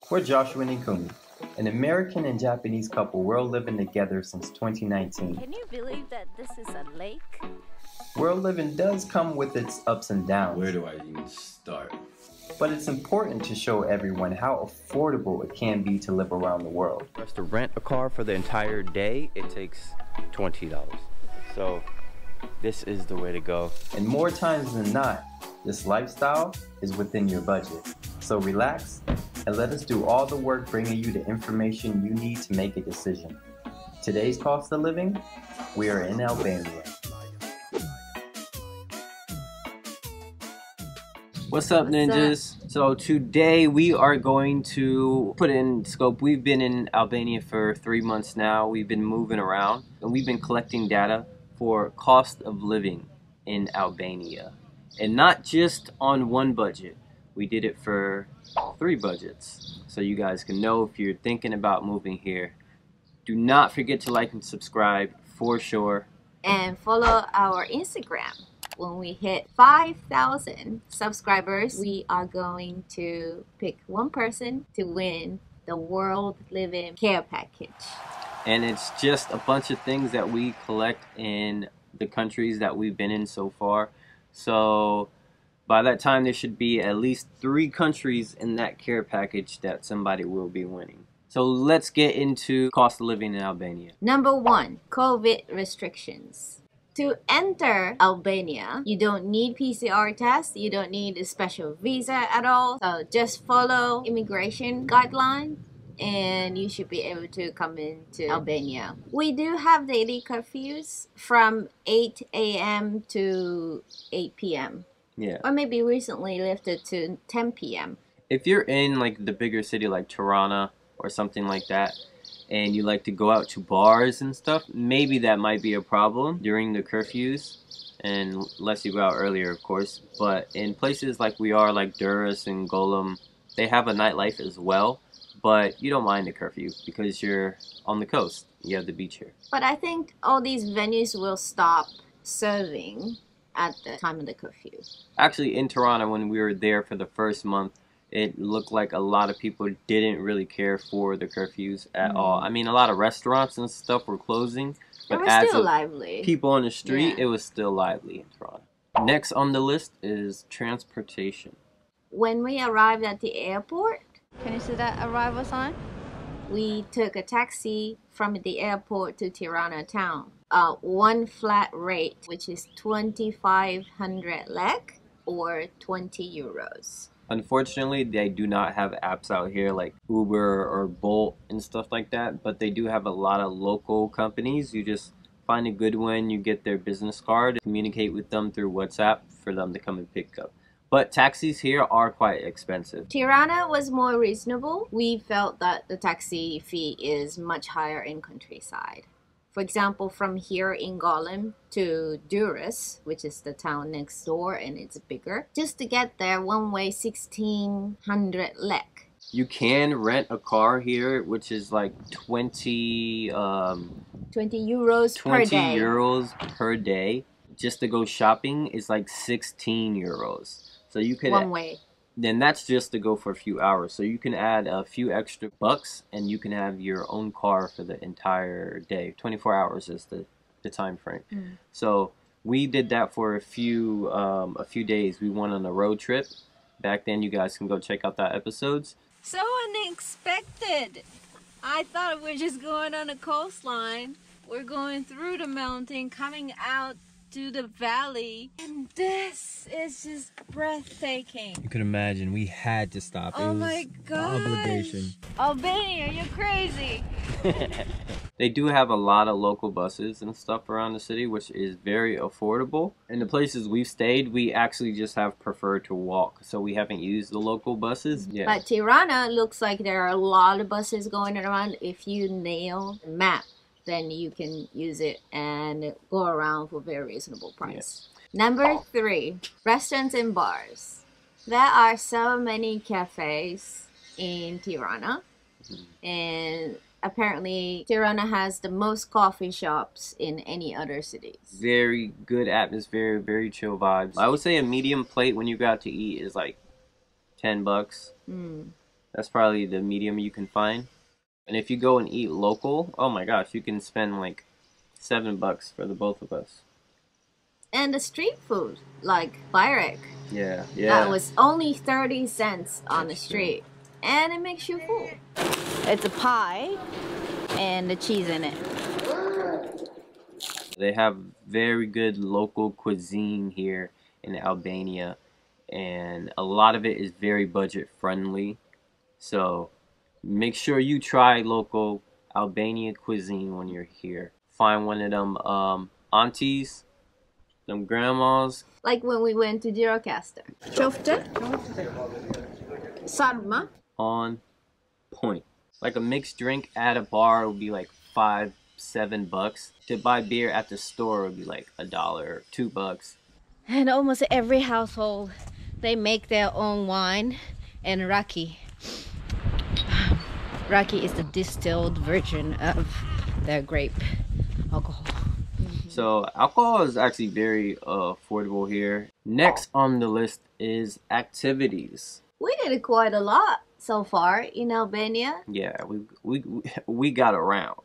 We're Joshua and Ikumi, an American and Japanese couple. We're living together since 2019. Can you believe that this is a lake? World living does come with its ups and downs. Where do I even start? But it's important to show everyone how affordable it can be to live around the world. For us to rent a car for the entire day, it takes $20. So this is the way to go. And more times than not, this lifestyle is within your budget. So relax and let us do all the work bringing you the information you need to make a decision. Today's cost of living, we are in Albania. What's up, ninjas? So today we are going to put in scope. We've been in Albania for 3 months now. We've been moving around and we've been collecting data for cost of living in Albania. And not just on one budget. We did it for 3 budgets. So you guys can know if you're thinking about moving here. Do not forget to like and subscribe for sure. And follow our Instagram. When we hit 5,000 subscribers, we are going to pick one person to win the World Living Care Package. And it's just a bunch of things that we collect in the countries that we've been in so far. So by that time, there should be at least 3 countries in that care package that somebody will be winning. So let's get into cost of living in Albania. Number 1, COVID restrictions. To enter Albania, you don't need PCR test, you don't need a special visa at all. So just follow immigration guidelines and you should be able to come into Albania. We do have daily curfews from 8 a.m. to 8 p.m. Yeah. Or maybe recently lifted to 10 p.m. If you're in like the bigger city like Tirana or something like that, and you like to go out to bars and stuff, maybe that might be a problem during the curfews, and unless you go out earlier, of course. But in places like we are, like Durrës and Golem, they have a nightlife as well, but you don't mind the curfew because you're on the coast. You have the beach here. But I think all these venues will stop serving at the time of the curfew. Actually, in Tirana, when we were there for the first month, it looked like a lot of people didn't really care for the curfews at all. I mean, a lot of restaurants and stuff were closing, but It was as still of lively. people on the street, Yeah. it was still lively in Toronto. Next on the list is transportation. When we arrived at the airport, Can you see that arrival sign? we took a taxi from the airport to Tirana town. One flat rate, which is 2,500 lek or 20 euros. Unfortunately, they do not have apps out here like Uber or Bolt and stuff like that, but they do have a lot of local companies. You just find a good one, you get their business card, communicate with them through WhatsApp for them to come and pick up. But taxis here are quite expensive. Tirana was more reasonable. We felt that the taxi fee is much higher in countryside. For example, from here in Golem to Durrës, which is the town next door and it's bigger, just to get there one way 1,600 lek. You can rent a car here, which is like 20 euros per 20 day. euros per day. Just to go shopping is like 16 euros. So you could One way. Then that's just to go for a few hours. So you can add a few extra bucks and you can have your own car for the entire day. 24 hours is the time frame. So we did that for a few days. We went on a road trip. Back then, you guys can go check out that episodes. So unexpected. I thought we're just going on a coastline. We're going through the mountain, coming out to the valley, and this is just breathtaking. You can imagine we had to stop. Oh my god! Albania, you're crazy. They do have a lot of local buses and stuff around the city, which is very affordable. In the places we've stayed, we actually just have preferred to walk, so we haven't used the local buses. Yeah. But Tirana looks like there are a lot of buses going around. If you nail the map, then you can use it and go around for a very reasonable price. Number 3, restaurants and bars. There are so many cafes in Tirana, and apparently Tirana has the most coffee shops in any other cities. Very good atmosphere, very chill vibes. I would say a medium plate when you go out to eat is like $10. That's probably the medium you can find. And if you go and eat local, oh my gosh, you can spend like $7 for the both of us. And the street food, like Byrek, Yeah, that was only 30 cents on the That's street. And it makes you full. It's a pie and the cheese in it. They have very good local cuisine here in Albania, and a lot of it is very budget friendly. So make sure you try local Albania cuisine when you're here. Find one of them aunties, them grandmas. Like when we went to Gjirokastër. Qofte, sarma. On point. Like a mixed drink at a bar would be like $5-7. To buy beer at the store would be like $1 or $2. And almost every household, they make their own wine and raki. Raki is the distilled version of their grape alcohol. So alcohol is actually very affordable here. Next on the list is activities. We did quite a lot so far in Albania. Yeah, we got around.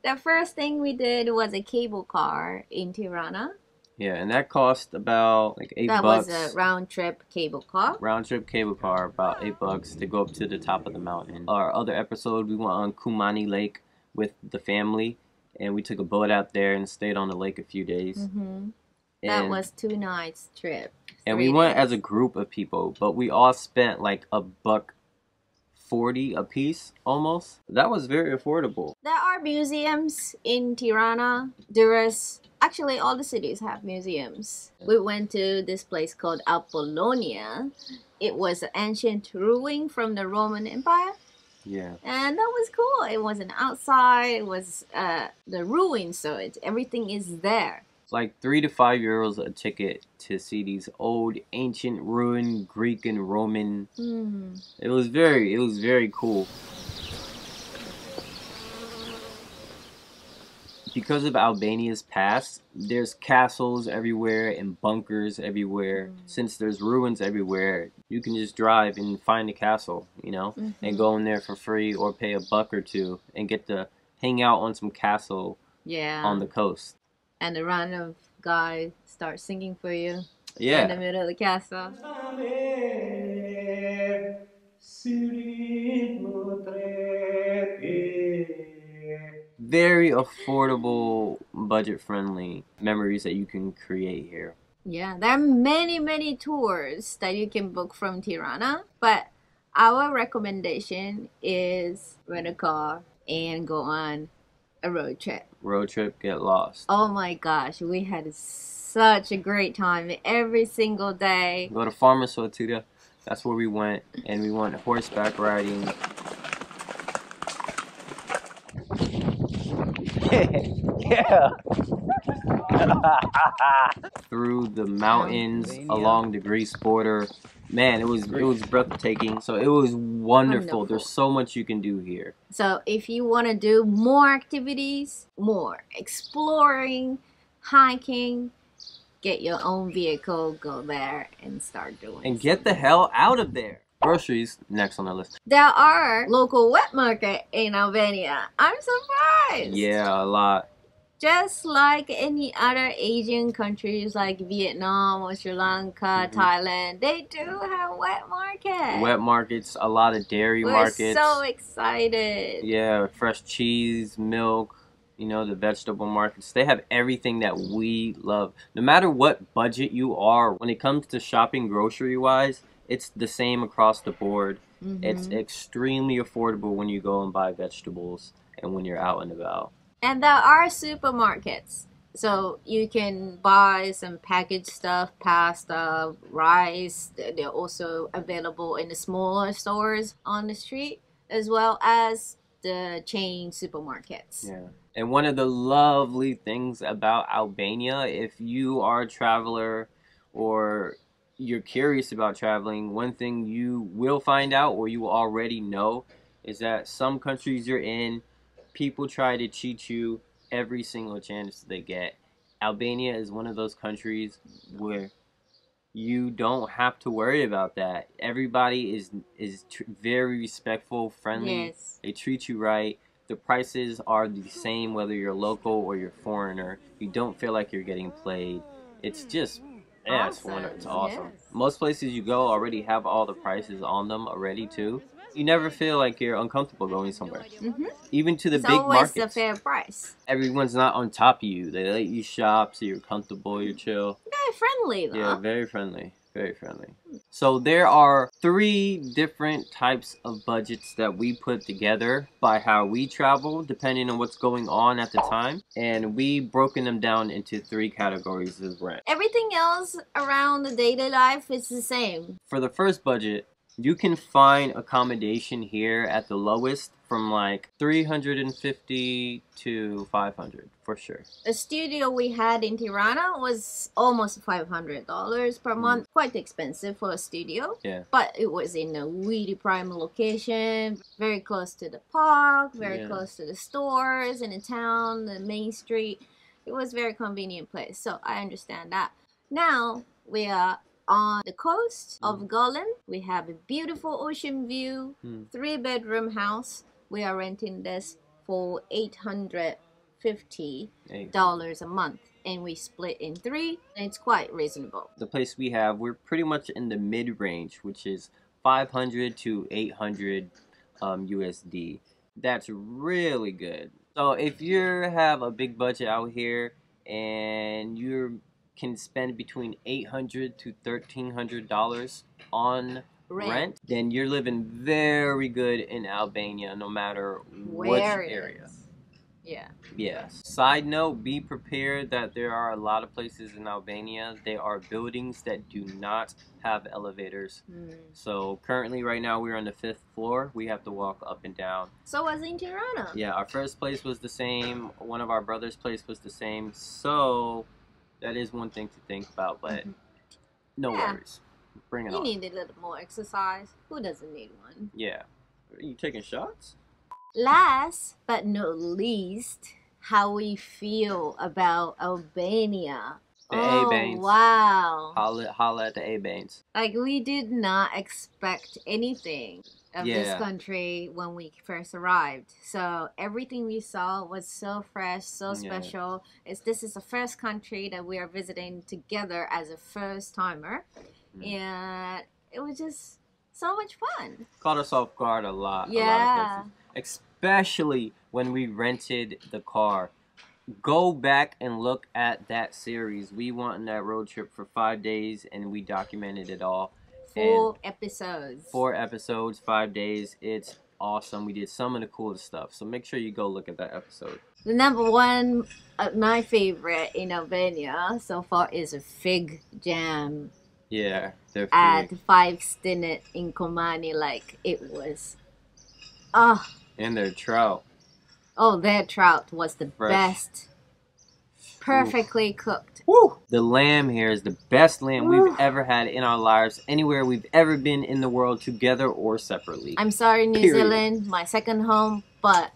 The first thing we did was a cable car in Tirana. Yeah, and that cost about like $8. That was a round trip cable car. Round trip cable car, about $8 to go up to the top of the mountain. Our other episode, we went on Kumani Lake with the family, and we took a boat out there and stayed on the lake a few days. That was 2 nights trip. And we went as a group of people, but we all spent like $1.40 a piece almost. That was very affordable. There are museums in Tirana, Durrës. Actually, all the cities have museums. We went to this place called Apollonia. It was an ancient ruin from the Roman Empire. Yeah. And that was cool. It wasn't outside. It was the ruin, so everything is there. It's like €3 to €5 a ticket to see these old ancient ruined Greek and Roman. It was very cool. Because of Albania's past, there's castles everywhere and bunkers everywhere. Since there's ruins everywhere, you can just drive and find a castle, you know, and go in there for free or pay $1 or $2 and get to hang out on some castle on the coast. And the random guy starts singing for you in the middle of the castle. Very affordable, budget-friendly memories that you can create here. Yeah, there are many tours that you can book from Tirana, but our recommendation is rent a car and go on a road trip. Road trip, get lost. Oh my gosh, we had such a great time every single day. Go to Farmers Sotuda. That's where we went, and we went horseback riding. Yeah. Through the mountains, along the Greece border. Man, it was breathtaking. So it was wonderful. There's so much you can do here. So if you want to do more activities, more exploring, hiking, get your own vehicle, go there and start doing and get the hell out of there. Groceries, next on the list. There are local wet market in Albania. I'm surprised. Yeah, a lot. Just like any other Asian countries like Vietnam or Sri Lanka, Thailand, they do have wet market. Wet markets, a lot of dairy markets. We're so excited. Yeah, fresh cheese, milk, you know, the vegetable markets. They have everything that we love. No matter what budget you are, when it comes to shopping grocery-wise, it's the same across the board. It's extremely affordable when you go and buy vegetables and when you're out and about. And there are supermarkets. So you can buy some packaged stuff, pasta, rice. They're also available in the smaller stores on the street, as well as the chain supermarkets. Yeah. And one of the lovely things about Albania, if you are a traveler or you're curious about traveling, one thing you will find out, or you already know, is that some countries you're in, people try to cheat you every single chance they get. Albania is one of those countries where you don't have to worry about that. Everybody is very respectful, friendly. Yes. They treat you right. The prices are the same whether you're local or you're foreigner. You don't feel like you're getting played. It's just, yeah, Awesome. it's awesome. Yes. Most places you go already have all the prices on them already too. You never feel like you're uncomfortable going somewhere. Even to the It's big always markets. a fair price. Everyone's not on top of you. They let you shop so you're comfortable, you're chill. Very friendly though. Yeah, very friendly. Very friendly. So there are 3 different types of budgets that we put together by how we travel, depending on what's going on at the time. And we broken them down into 3 categories of rent. Everything else around the daily life is the same. For the first budget, you can find accommodation here at the lowest from like $350 to $500 for sure. The studio we had in Tirana was almost $500 per month. Quite expensive for a studio. Yeah. But it was in a really prime location, very close to the park, very close to the stores in the town, the main street. It was a very convenient place. So I understand that. Now we are on the coast of Golan. We have a beautiful ocean view, 3-bedroom house. We are renting this for $850 a month, and we split in 3, and it's quite reasonable. The place we have, we're pretty much in the mid-range, which is 500 to 800 USD. That's really good. So if you have a big budget out here and you can spend between $800 to $1,300 on rent, then you're living very good in Albania, no matter which area. Yeah. Yes. Side note, be prepared that there are a lot of places in Albania. There are buildings that do not have elevators. So currently right now we're on the 5th floor. We have to walk up and down. So was in Tirana. Yeah, our first place was the same. One of our brother's place was the same. So that is one thing to think about, but no worries. Bring it on. You need a little more exercise. Who doesn't need one? Yeah. Are you taking shots? Last but not least, how we feel about Albania. The A-Banes. Wow. Holla at the A-Banes. Like, we did not expect anything of this Yeah. country when we first arrived. So everything we saw was so fresh, so special. This is the first country that we are visiting together as a first timer. And it was just so much fun. Caught us off guard a lot. Yeah. A lot of places. Especially when we rented the car. Go back and look at that series. We went on that road trip for 5 days and we documented it all. 4 episodes. 4 episodes, 5 days. It's awesome. We did some of the coolest stuff. So make sure you go look at that episode. The number one, my favorite in Albania so far is a fig jam. Yeah, they're at 5 Stinnett in Komani. Like, it was and their trout. Oh, their trout was the best. Perfectly cooked. Woo! The lamb here is the best lamb we've ever had in our lives, anywhere we've ever been in the world, together or separately. I'm sorry, New Zealand, my second home, but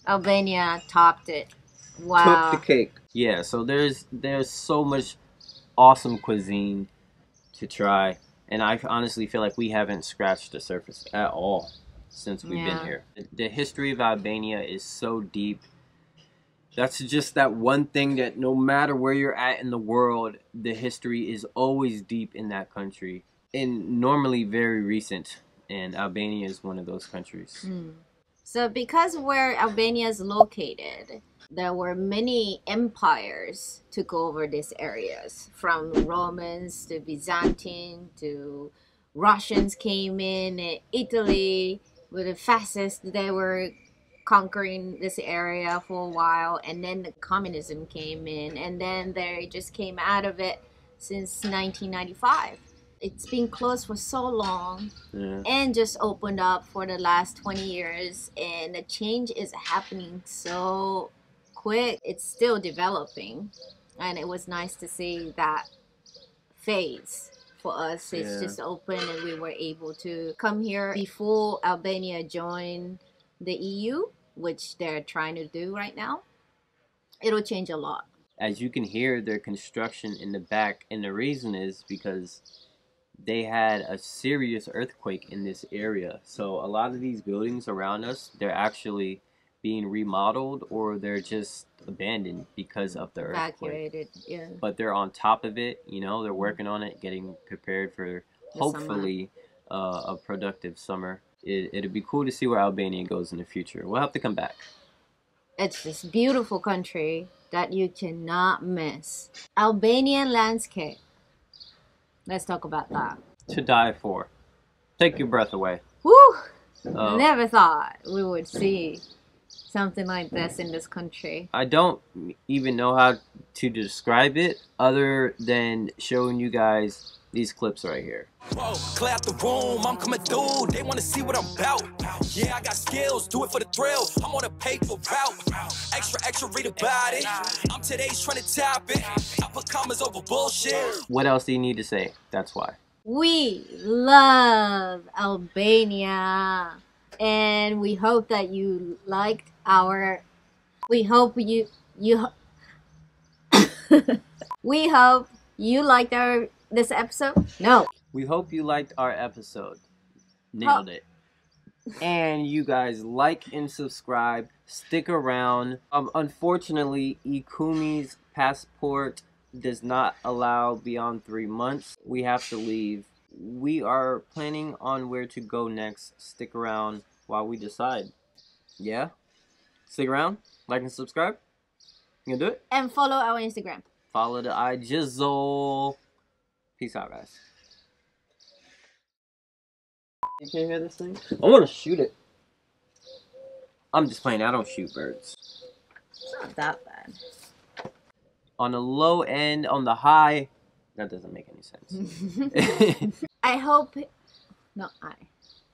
Albania topped it. Wow. Took the cake. Yeah, so there's so much awesome cuisine to try, and I honestly feel like we haven't scratched the surface at all since we've been here. The history of Albania is so deep. That's just that one thing that no matter where you're at in the world, the history is always deep in that country, and normally very recent, and Albania is one of those countries. So because where Albania is located, there were many empires took over these areas, from Romans to Byzantine to Russians came in, and Italy with the fascists. They were conquering this area for a while, and then the communism came in, and then they just came out of it since 1995. It's been closed for so long and just opened up for the last 20 years, and the change is happening so quick. It's still developing, and it was nice to see that phase. For us, it's just open, and we were able to come here before Albania joined the EU, which they're trying to do right now. It'll change a lot. As you can hear, their construction in the back, and the reason is because they had a serious earthquake in this area. So a lot of these buildings around us, they're actually being remodeled or they're just abandoned because of the earthquake. Evacuated, yeah. But they're on top of it, you know, they're working on it, getting prepared for hopefully a productive summer. It'd be cool to see where Albania goes in the future. We'll have to come back. It's this beautiful country that you cannot miss. Albanian Landscape. Let's talk about that. To die for. Take your breath away. Whew! Never thought we would see something like this in this country. I don't even know how to describe it other than showing you guys these clips right here. Whoa, clear out the room, I'm coming through. They want to see what I'm about. Yeah, I got skills, do it for the thrill. I'm on a paper route. Extra, read about it. I'm today's trying to top it. I put commas over bullshit. What else do you need to say? That's why. We love Albania. And we hope that you liked our... We hope you we hope you liked this episode. No. We hope you liked our episode. Nailed it. And you guys like and subscribe. Stick around. Unfortunately, Ikumi's passport does not allow beyond 3 months. We have to leave. We are planning on where to go next. Stick around while we decide. Yeah? Stick around. Like and subscribe. You gonna do it? And follow our Instagram. Follow the iJizzle. Peace out, guys. You can't hear this thing? I want to shoot it. I'm just playing. I don't shoot birds. It's not that bad. On the low end, on the high, that doesn't make any sense. I hope... No, I.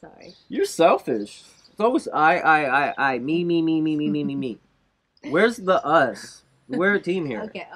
Sorry. You're selfish. It's always I. Me. Where's the us? We're a team here. Okay.